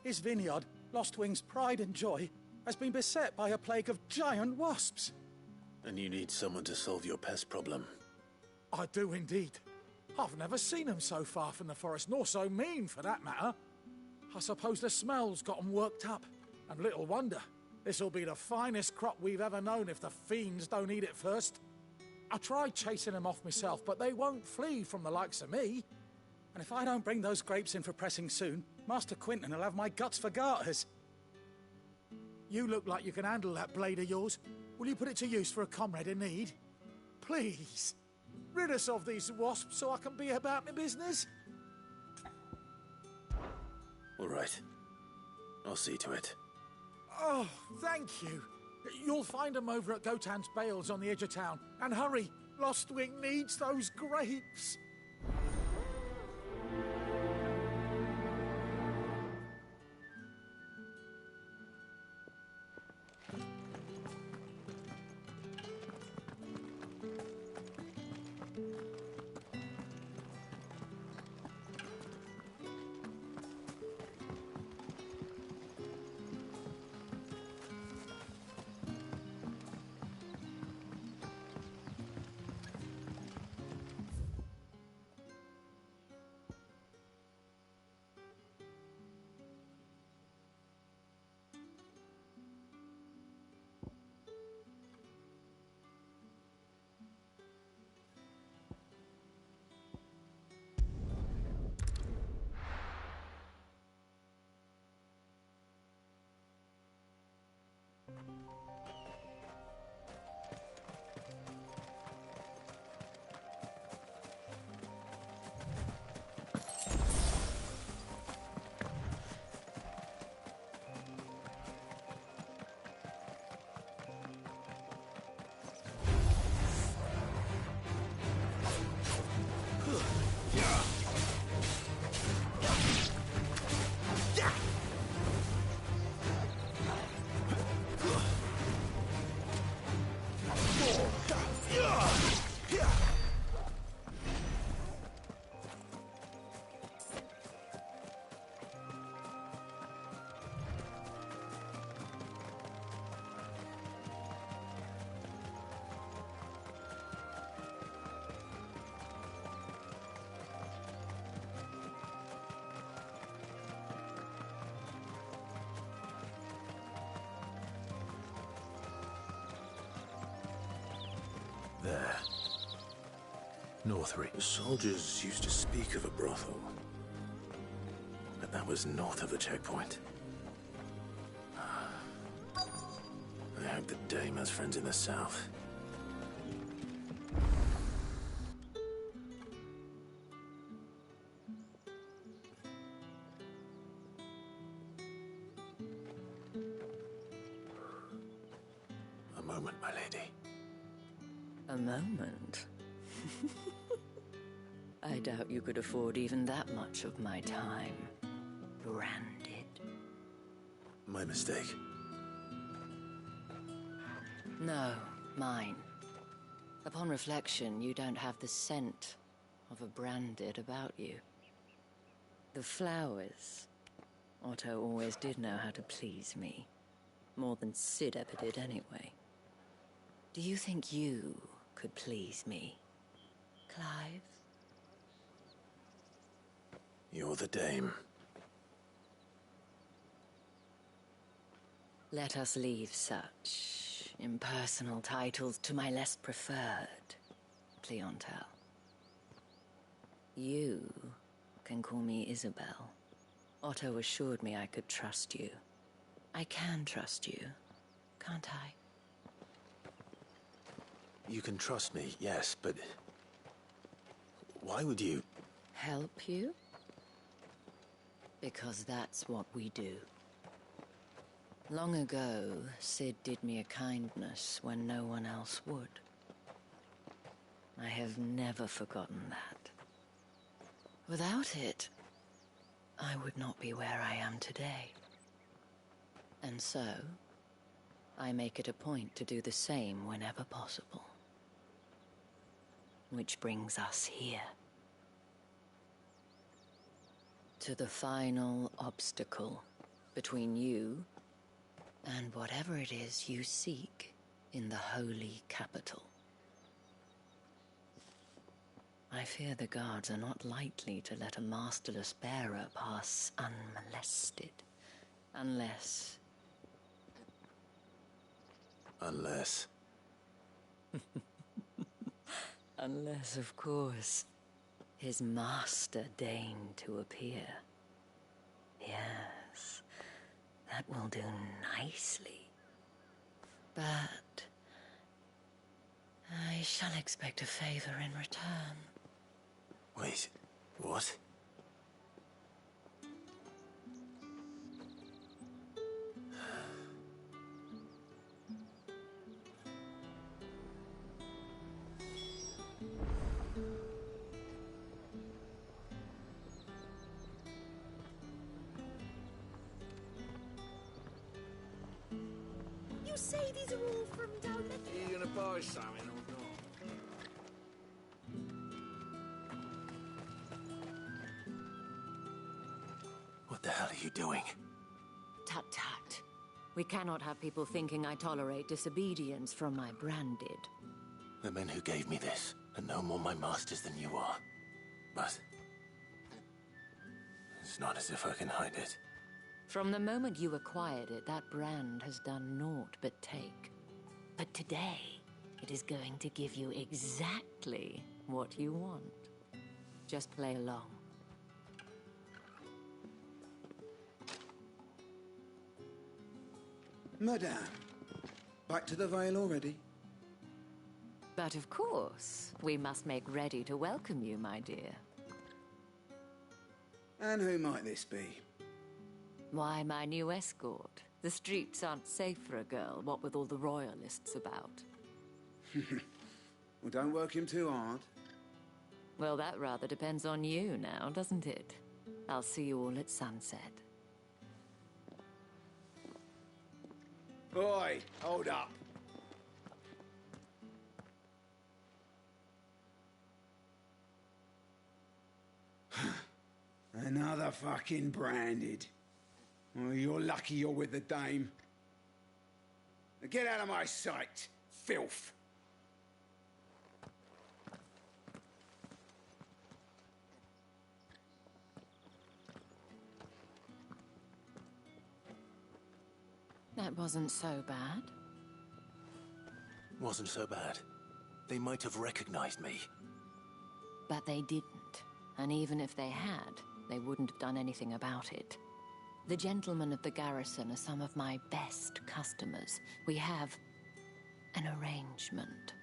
His vineyard, Lostwing's pride and joy, has been beset by a plague of giant wasps. And you need someone to solve your pest problem. I do indeed. I've never seen them so far from the forest, nor so mean, for that matter. I suppose the smell's got them worked up, and little wonder. This'll be the finest crop we've ever known if the fiends don't eat it first. I tried chasing them off myself, but they won't flee from the likes of me. And if I don't bring those grapes in for pressing soon, Master Quinton will have my guts for garters. You look like you can handle that blade of yours. Will you put it to use for a comrade in need? Please. Rid us of these wasps so I can be about my business. All right. I'll see to it. Oh, thank you. You'll find them over at Gotan's Bales on the edge of town. And hurry, Lostwing needs those grapes. There. Northry. The soldiers used to speak of a brothel. But that was north of the checkpoint. I hope the dame has friends in the south. A moment, my lady. A moment? I doubt you could afford even that much of my time. Branded. My mistake. No, mine. Upon reflection, you don't have the scent of a branded about you. The flowers. Otto always did know how to please me. More than Sid ever did anyway. Do you think you could please me, Clive? You're the dame. Let us leave such impersonal titles to my less preferred clientele. You can call me Isabel. Otto assured me I could trust you. I can trust you, can't I? You can trust me, yes, but... why would you... Help you? Because that's what we do. Long ago, Sid did me a kindness when no one else would. I have never forgotten that. Without it, I would not be where I am today. And so, I make it a point to do the same whenever possible. Which brings us here. To the final obstacle between you and whatever it is you seek in the holy capital. I fear the guards are not likely to let a masterless bearer pass unmolested. Unless... Unless... Unless, of course, his master deigned to appear. Yes, that will do nicely. But I shall expect a favor in return. Wait, what? You say these are all from down there? Are you gonna buy something or not? What the hell are you doing? Tut tut. We cannot have people thinking I tolerate disobedience from my branded. The men who gave me this are no more my masters than you are. But... it's not as if I can hide it. From the moment you acquired it, that brand has done naught but take. But today, it is going to give you exactly what you want. Just play along. Madame, back to the Vale already? But of course, we must make ready to welcome you, my dear. And who might this be? Why, my new escort. The streets aren't safe for a girl, what with all the royalists about. Well, don't work him too hard. Well, that rather depends on you now, doesn't it? I'll see you all at sunset. Oi, hold up. Another fucking branded. Well, you're lucky you're with the dame. Now get out of my sight, filth. That wasn't so bad. Wasn't so bad. They might have recognized me. But they didn't. And even if they had, they wouldn't have done anything about it. The gentlemen of the garrison are some of my best customers. We have an arrangement,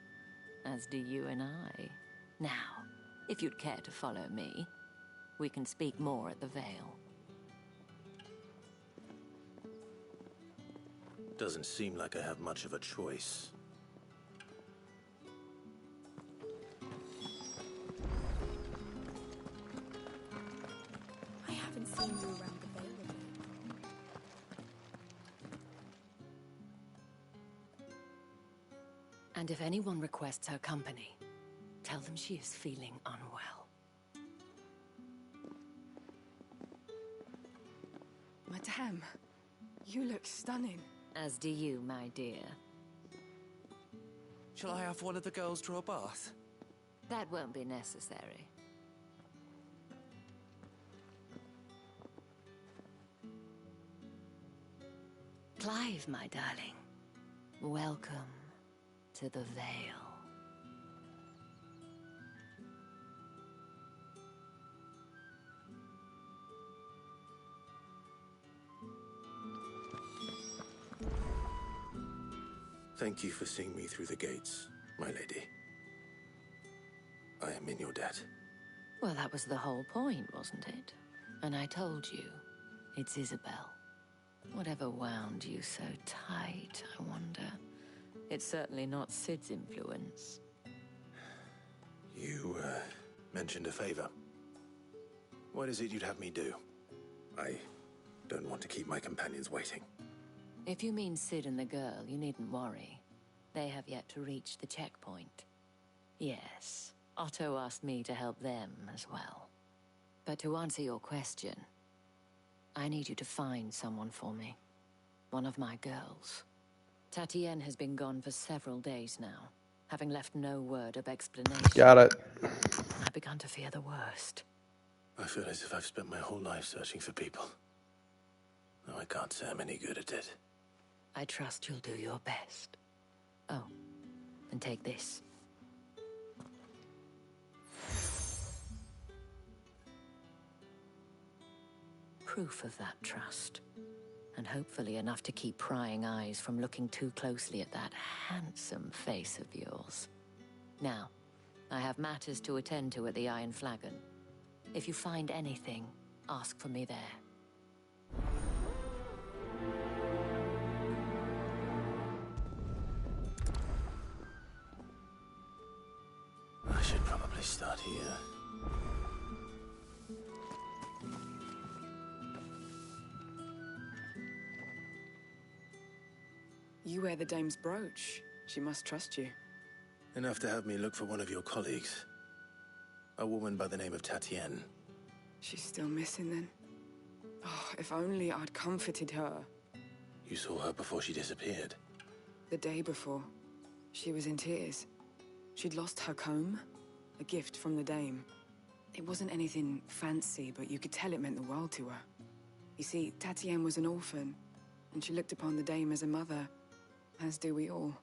as do you and I. Now, if you'd care to follow me, we can speak more at the Vale. Doesn't seem like I have much of a choice. I haven't seen you around the Vale again. And if anyone requests her company, tell them she is feeling unwell. Madame, you look stunning. As do you, my dear. Shall I have one of the girls draw a bath? That won't be necessary. Clive, my darling. Welcome to the Vale. Thank you for seeing me through the gates, my lady. I am in your debt. Well, that was the whole point, wasn't it? And I told you, it's Isabel. Whatever wound you so tight, I wonder. It's certainly not Sid's influence. You, mentioned a favor. What is it you'd have me do? I don't want to keep my companions waiting. If you mean Sid and the girl, you needn't worry. They have yet to reach the checkpoint. Yes, Otto asked me to help them as well. But to answer your question, I need you to find someone for me. One of my girls. Tatienne has been gone for several days now, having left no word of explanation. Got it. I've begun to fear the worst. I feel as if I've spent my whole life searching for people. No, I can't say I'm any good at it. I trust you'll do your best. Oh, and take this. Proof of that trust. And hopefully enough to keep prying eyes from looking too closely at that handsome face of yours. Now, I have matters to attend to at the Iron Flagon. If you find anything, ask for me there. I should probably start here. You wear the dame's brooch. She must trust you. Enough to have me look for one of your colleagues. A woman by the name of Tatienne. She's still missing then. Oh, if only I'd comforted her. You saw her before she disappeared. The day before, she was in tears. She'd lost her comb, a gift from the dame. It wasn't anything fancy, but you could tell it meant the world to her. You see, Tatienne was an orphan, and she looked upon the dame as a mother, as do we all.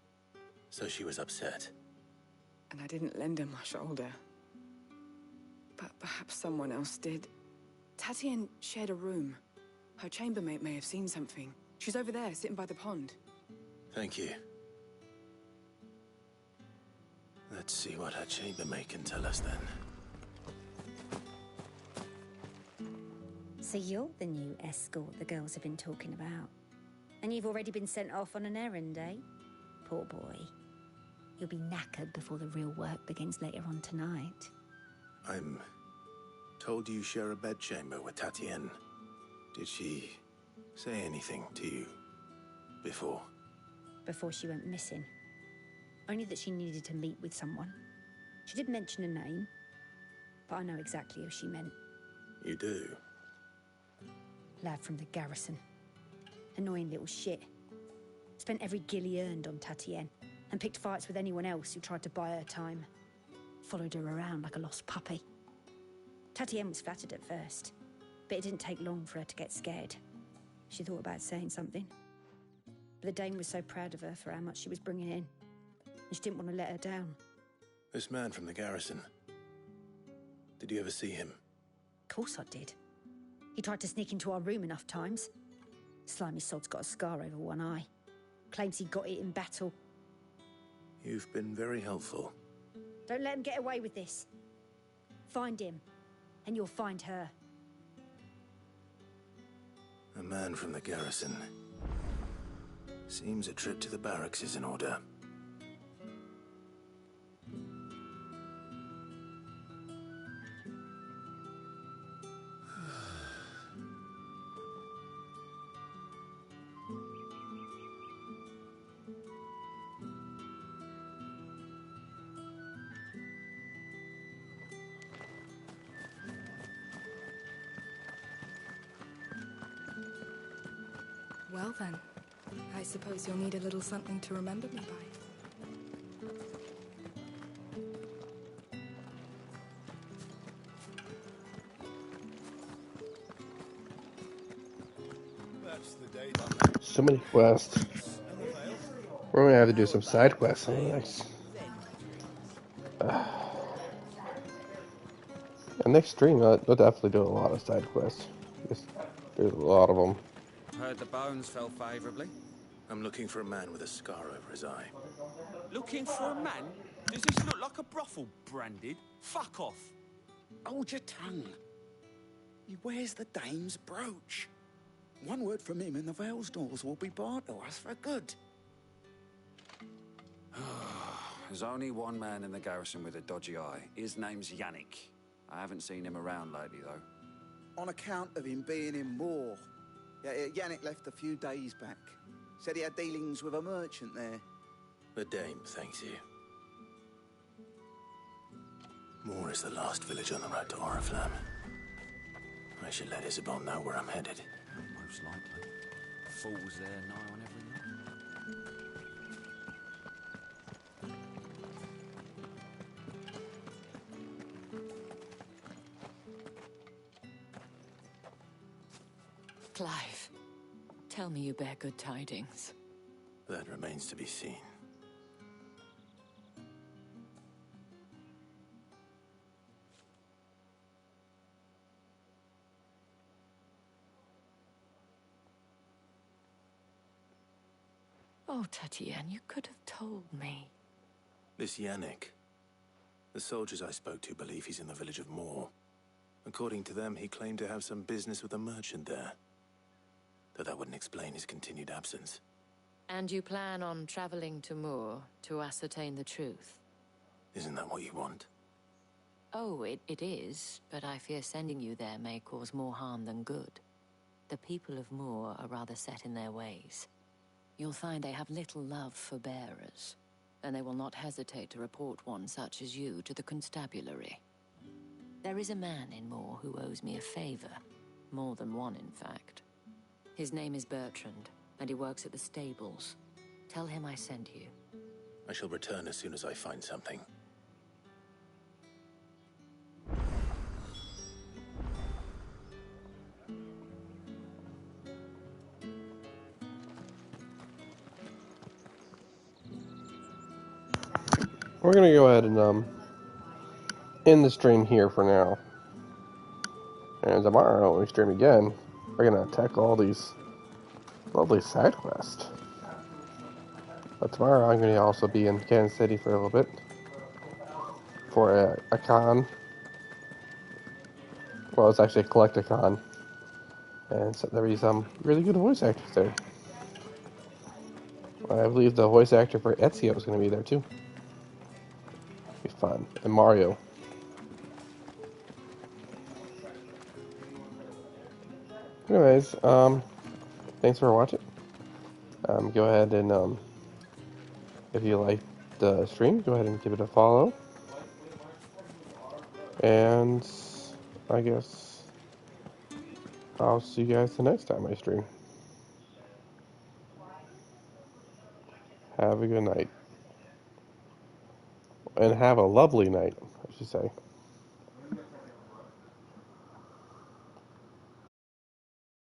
So she was upset. And I didn't lend her my shoulder. But perhaps someone else did. Tatienne shared a room. Her chambermaid may have seen something. She's over there, sitting by the pond. Thank you. Let's see what her chambermaid can tell us then. So you're the new escort the girls have been talking about. And you've already been sent off on an errand, eh? Poor boy. You'll be knackered before the real work begins later on tonight. I'm told you share a bedchamber with Tatienne. Did she say anything to you before? Before she went missing. Only that she needed to meet with someone. She did mention a name, but I know exactly who she meant. You do? Lad from the garrison. Annoying little shit. Spent every guil he earned on Tatienne, and picked fights with anyone else who tried to buy her time. Followed her around like a lost puppy. Tatienne was flattered at first, but it didn't take long for her to get scared. She thought about saying something. But the dame was so proud of her for how much she was bringing in, and she didn't want to let her down. This man from the garrison. Did you ever see him? Of course I did. He tried to sneak into our room enough times. Slimy sod's got a scar over one eye. Claims he got it in battle. You've been very helpful. Don't let him get away with this. Find him, and you'll find her. A man from the garrison. Seems a trip to the barracks is in order. Well then, I suppose you'll need a little something to remember me by. That's the day done. So many quests. We're gonna have to do some side quests on the next. The next stream, we'll definitely do a lot of side quests. There's a lot of them. Heard the bones fell favourably. I'm looking for a man with a scar over his eye. Looking for a man? Does this look like a brothel, Branded? Fuck off. Hold your tongue. He wears the dame's brooch. One word from him and the Vale's doors will be barred to us for good. There's only one man in the garrison with a dodgy eye. His name's Yannick. I haven't seen him around lately, though. On account of him being in war. Yeah, Yannick left a few days back. Said he had dealings with a merchant there. The dame thanks you. Moor is the last village on the road to Oriflamme. I should let Isabel know where I'm headed. Most likely. Fools there nigh on every night. Clive, tell me you bear good tidings. That remains to be seen. Oh, Tatienne, you could have told me. This Yannick. The soldiers I spoke to believe he's in the village of Moor. According to them, he claimed to have some business with a merchant there. Though that wouldn't explain his continued absence. And you plan on traveling to Moor to ascertain the truth? Isn't that what you want? Oh, it is, but I fear sending you there may cause more harm than good. The people of Moor are rather set in their ways. You'll find they have little love for bearers, and they will not hesitate to report one such as you to the constabulary. There is a man in Moor who owes me a favor. More than one, in fact. His name is Bertrand, and he works at the stables. Tell him I sent you. I shall return as soon as I find something. We're gonna go ahead and end the stream here for now. And tomorrow when we stream again, we're gonna tackle all these lovely side quests. But tomorrow I'm gonna also be in Kansas City for a little bit for a con. Well, it's actually a Collecticon, and so there'll be some really good voice actors there. I believe the voice actor for Ezio is going to be there too. Be fun. And Mario. Anyways, thanks for watching. Go ahead and if you like the stream, go ahead and give it a follow. And I guess I'll see you guys the next time I stream. Have a good night. And have a lovely night, I should say.